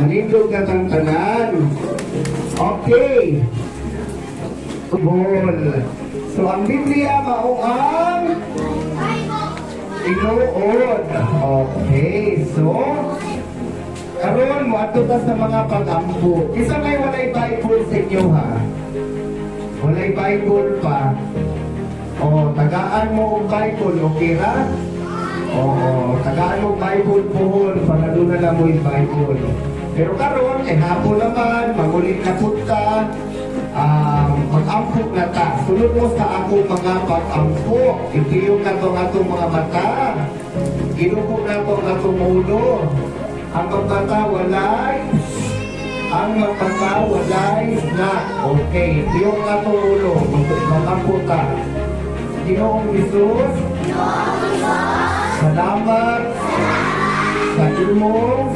Manindog na tang tanan. Okay. Bol. So, ang Biblia mao ang tinuod. Okay. So, karon mo ato ta sa mga pag-ampo. Isa may walay Bible sa inyo ha. Walay Bible pa. O, tagaan mo ang Bible, okay ha? Oo, tagaan mo Bible puhon, panalo na lang mo yung Bible. Pero karon, hapon naman, magulit na punta, mag-ampok na ta. Sunod mo sa akong mga pag-ampok. Ipiyong na itong atong mga mata. Ginupok na itong atong ulo. Ang magmata walay. Ang magmata walay na. Okay, ipiyong na itong ulo. Mag-ampok ta. Ginoong Jesus. Salamat. Sa imong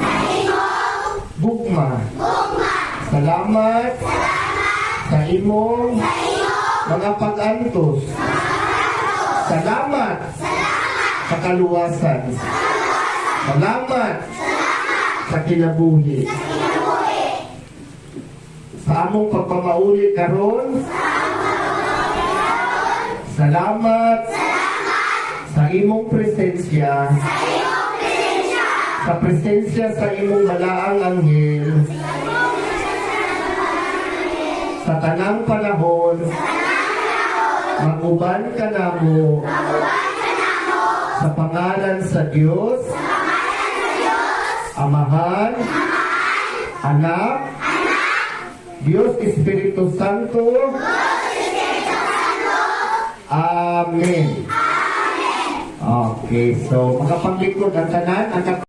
bugma. Salamat. Sa imong mga pag-antos. Salamat sa kaluwasan. Salamat sa kinabuhi. Sa among pagpamauli karon. Salamat sa imong presensya. Sa presensya sa imong malaang anghel. Sa tanang panahon, mag-uban ka namo sa pangalan sa Diyos, Amahan, Anak, Diyos Espiritu Santo. Amen. Okay, so makapaglikod ang tanan, ang